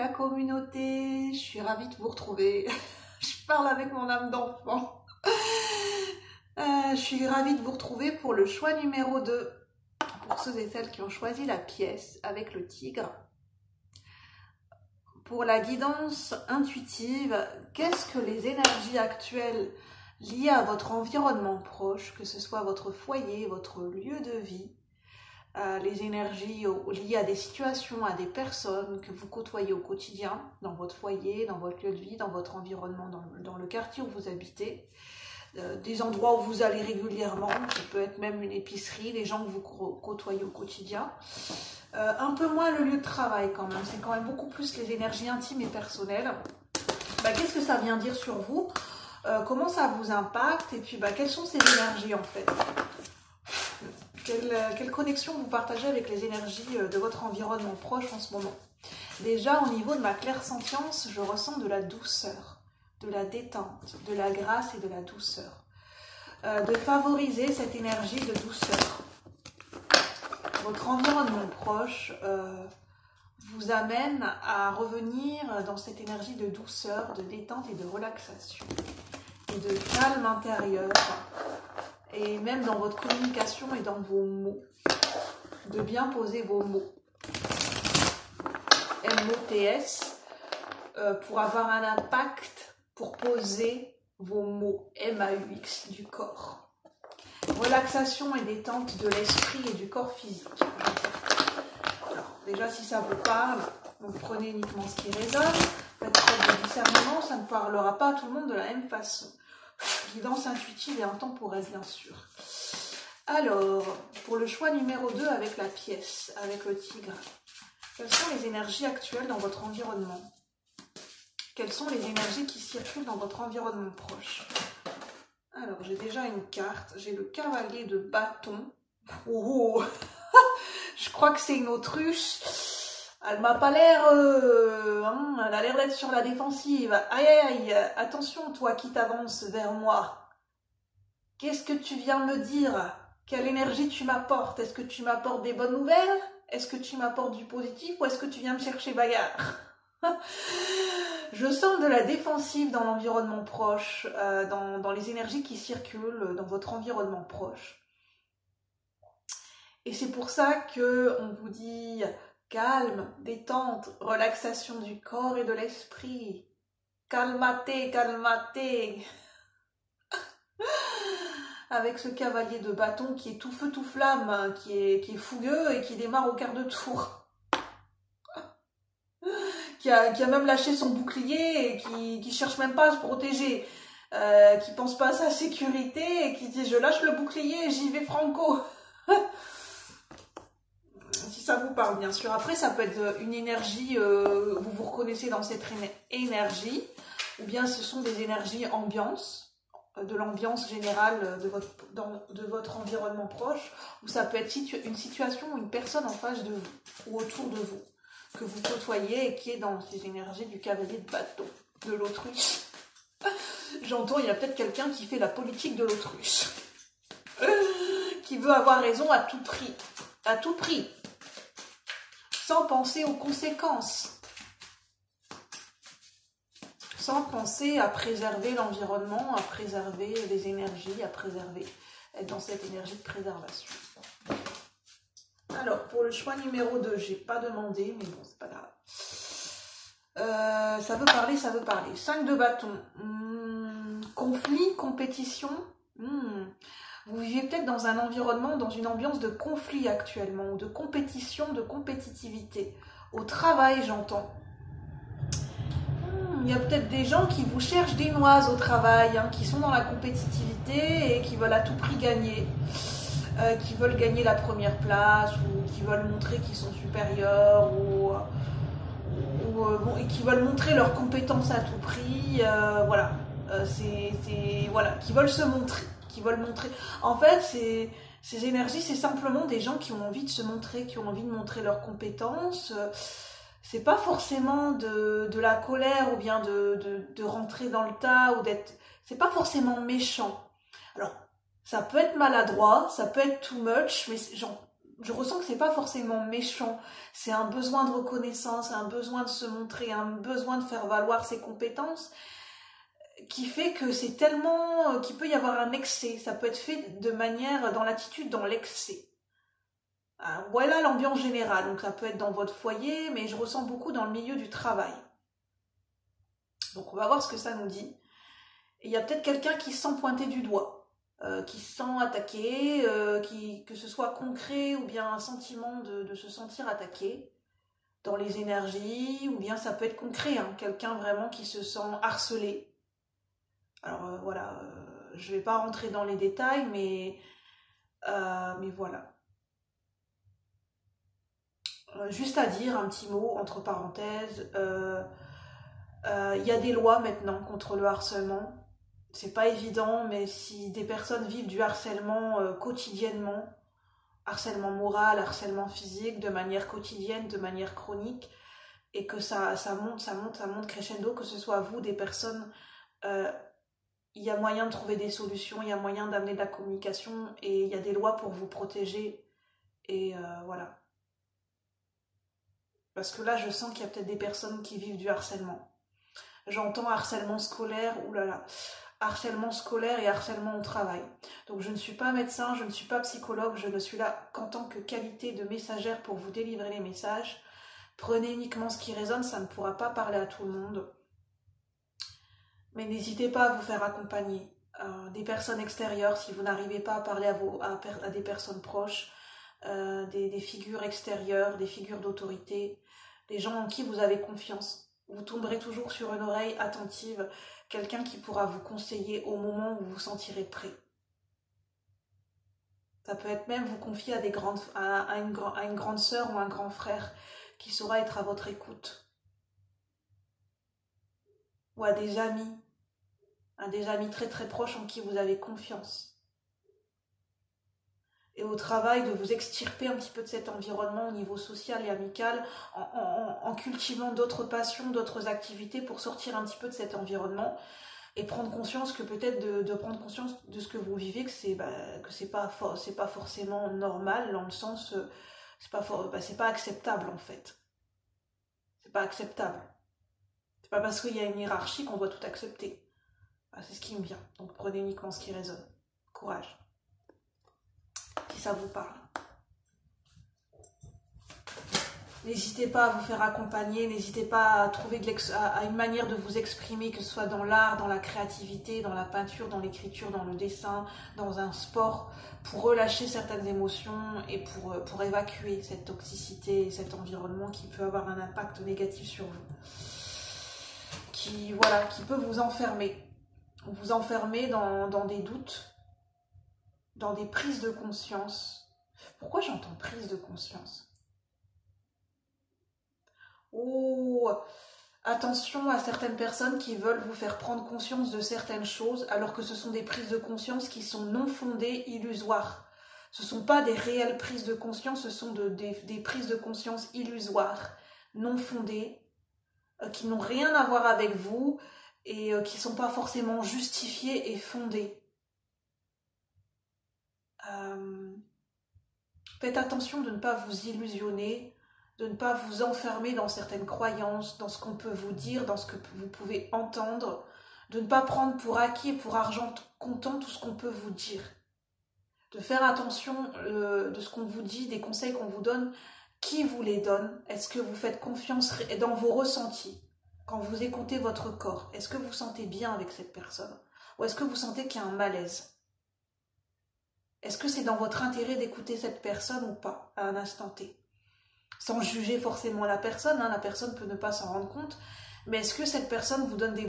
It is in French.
la communauté, je suis ravie de vous retrouver. Je parle avec mon âme d'enfant. Je suis ravie de vous retrouver pour le choix numéro 2. Pour ceux et celles qui ont choisi la pièce avec le tigre. Pour la guidance intuitive, qu'est-ce que les énergies actuelles liées à votre environnement proche, que ce soit votre foyer, votre lieu de vie, les énergies liées à des situations, à des personnes que vous côtoyez au quotidien, dans votre foyer, dans votre lieu de vie, dans votre environnement, dans le quartier où vous habitez, des endroits où vous allez régulièrement, ça peut être même une épicerie, les gens que vous côtoyez au quotidien. Un peu moins le lieu de travail quand même, c'est quand même beaucoup plus les énergies intimes et personnelles. Qu'est-ce que ça vient dire sur vous? Comment ça vous impacte? Et puis quelles sont ces énergies en fait? Quelle connexion vous partagez avec les énergies de votre environnement proche en ce moment? Déjà, au niveau de ma clairsentience, je ressens de la douceur, de la détente, de la grâce et de la douceur. De favoriser cette énergie de douceur. Votre environnement proche vous amène à revenir dans cette énergie de douceur, de détente et de relaxation. Et de calme intérieur. Et même dans votre communication et dans vos mots, de bien poser vos mots. M-O-T-S, pour avoir un impact, pour poser vos mots, M-A-U-X, du corps. Relaxation et détente de l'esprit et du corps physique. Alors, déjà, si ça vous parle, vous prenez uniquement ce qui résonne, faites preuve de discernement, ça ne parlera pas à tout le monde de la même façon. Guidance intuitive et intemporelle, bien sûr. Alors, pour le choix numéro 2 avec la pièce, avec le tigre, quelles sont les énergies actuelles dans votre environnement? Quelles sont les énergies qui circulent dans votre environnement proche? Alors, j'ai déjà une carte, j'ai le cavalier de bâton. Oh, je crois que c'est une autruche. Elle m'a pas l'air... elle a l'air d'être sur la défensive. Aïe, aïe, aïe, attention toi qui t'avances vers moi. Qu'est-ce que tu viens me dire? Quelle énergie tu m'apportes? Est-ce que tu m'apportes des bonnes nouvelles? Est-ce que tu m'apportes du positif? Ou est-ce que tu viens me chercher bagarre? Je sens de la défensive dans l'environnement proche, dans les énergies qui circulent dans votre environnement proche. Et c'est pour ça qu'on vous dit... calme, détente, relaxation du corps et de l'esprit. Calmate, calmate. Avec ce cavalier de bâton qui est tout feu, tout flamme, qui est fougueux et qui démarre au quart de tour. Qui a même lâché son bouclier et qui cherche même pas à se protéger. Qui pense pas à sa sécurité et qui dit je lâche le bouclier et j'y vais franco. Ça vous parle bien sûr. Après ça peut être une énergie, vous vous reconnaissez dans cette énergie, ou bien ce sont des énergies ambiance, de l'ambiance générale de votre environnement proche, ou ça peut être une situation ou une personne en face de vous, ou autour de vous, que vous côtoyez et qui est dans ces énergies du cavalier de bâton, de l'autruche. J'entends, il y a peut-être quelqu'un qui fait la politique de l'autruche, qui veut avoir raison à tout prix, sans penser aux conséquences, sans penser à préserver l'environnement, à préserver les énergies, à préserver, être dans cette énergie de préservation. Alors, pour le choix numéro 2, j'ai pas demandé, mais bon, c'est pas grave. Ça veut parler, ça veut parler. 5 de bâton. Conflit, compétition. Vous vivez peut-être dans un environnement, dans une ambiance de conflit actuellement, ou de compétition, de compétitivité. Au travail, j'entends. Il y a peut-être des gens qui vous cherchent des noises au travail, qui sont dans la compétitivité et qui veulent à tout prix gagner. Qui veulent gagner la première place, ou qui veulent montrer qu'ils sont supérieurs, et qui veulent montrer leurs compétences à tout prix. Voilà. Voilà, qui veulent se montrer. Qui veulent montrer. En fait, ces énergies, c'est simplement des gens qui ont envie de se montrer, qui ont envie de montrer leurs compétences. C'est pas forcément de la colère ou bien de rentrer dans le tas ou d'être. C'est pas forcément méchant. Alors, ça peut être maladroit, ça peut être too much, mais je ressens que c'est pas forcément méchant, c'est un besoin de reconnaissance, un besoin de se montrer, un besoin de faire valoir ses compétences, qui fait que c'est tellement, qu'il peut y avoir un excès, ça peut être fait de manière, dans l'attitude, dans l'excès. Voilà l'ambiance générale, donc ça peut être dans votre foyer, mais je ressens beaucoup dans le milieu du travail. Donc on va voir ce que ça nous dit. Et il y a peut-être quelqu'un qui se sent pointer du doigt, qui se sent attaqué, que ce soit concret ou bien un sentiment de se sentir attaqué dans les énergies, ou bien ça peut être concret, hein, quelqu'un vraiment qui se sent harcelé. Alors voilà, je ne vais pas rentrer dans les détails, mais voilà. Juste à dire un petit mot entre parenthèses, y a des lois maintenant contre le harcèlement. C'est pas évident, mais si des personnes vivent du harcèlement quotidiennement, harcèlement moral, harcèlement physique, de manière quotidienne, de manière chronique, et que ça monte crescendo, que ce soit vous, des personnes, il y a moyen de trouver des solutions, il y a moyen d'amener de la communication, et il y a des lois pour vous protéger, et voilà. Parce que là, je sens qu'il y a peut-être des personnes qui vivent du harcèlement. J'entends harcèlement scolaire, oulala, harcèlement scolaire et harcèlement au travail. Donc je ne suis pas médecin, je ne suis pas psychologue, je ne suis là qu'en tant que qualité de messagère pour vous délivrer les messages. Prenez uniquement ce qui résonne, ça ne pourra pas parler à tout le monde. Mais n'hésitez pas à vous faire accompagner. Des personnes extérieures, si vous n'arrivez pas à parler à des personnes proches, des figures extérieures, des figures d'autorité, des gens en qui vous avez confiance. Vous tomberez toujours sur une oreille attentive, quelqu'un qui pourra vous conseiller au moment où vous vous sentirez prêt. Ça peut être même vous confier à une grande sœur ou un grand frère qui saura être à votre écoute. Ou à des amis très très proches en qui vous avez confiance. Et au travail, de vous extirper un petit peu de cet environnement au niveau social et amical, en cultivant d'autres passions, d'autres activités pour sortir un petit peu de cet environnement et prendre conscience que peut-être de prendre conscience de ce que vous vivez, que c'est pas forcément normal, dans le sens, c'est pas acceptable en fait. C'est pas acceptable. C'est pas parce qu'il y a une hiérarchie qu'on doit tout accepter. C'est ce qui me vient. Donc prenez uniquement ce qui résonne. Courage. Si ça vous parle. N'hésitez pas à vous faire accompagner, n'hésitez pas à trouver une manière de vous exprimer, que ce soit dans l'art, dans la créativité, dans la peinture, dans l'écriture, dans le dessin, dans un sport, pour relâcher certaines émotions et pour évacuer cette toxicité, cet environnement qui peut avoir un impact négatif sur vous. Qui peut vous enfermer. Vous enfermer dans des doutes, dans des prises de conscience. Pourquoi j'entends prise de conscience ? Oh, attention à certaines personnes qui veulent vous faire prendre conscience de certaines choses, alors que ce sont des prises de conscience qui sont non fondées, illusoires. Ce ne sont pas des réelles prises de conscience, ce sont des prises de conscience illusoires, non fondées, qui n'ont rien à voir avec vous et qui ne sont pas forcément justifiées et fondées. Faites attention de ne pas vous illusionner, de ne pas vous enfermer dans certaines croyances, dans ce qu'on peut vous dire, dans ce que vous pouvez entendre, de ne pas prendre pour acquis et pour argent comptant tout ce qu'on peut vous dire. De faire attention de ce qu'on vous dit, des conseils qu'on vous donne, qui vous les donne. Est-ce que vous faites confiance dans vos ressentis quand vous écoutez votre corps? Est-ce que vous sentez bien avec cette personne? Ou est-ce que vous sentez qu'il y a un malaise? Est-ce que c'est dans votre intérêt d'écouter cette personne ou pas, à un instant T? Sans juger forcément la personne peut ne pas s'en rendre compte, mais est-ce que cette personne vous donne des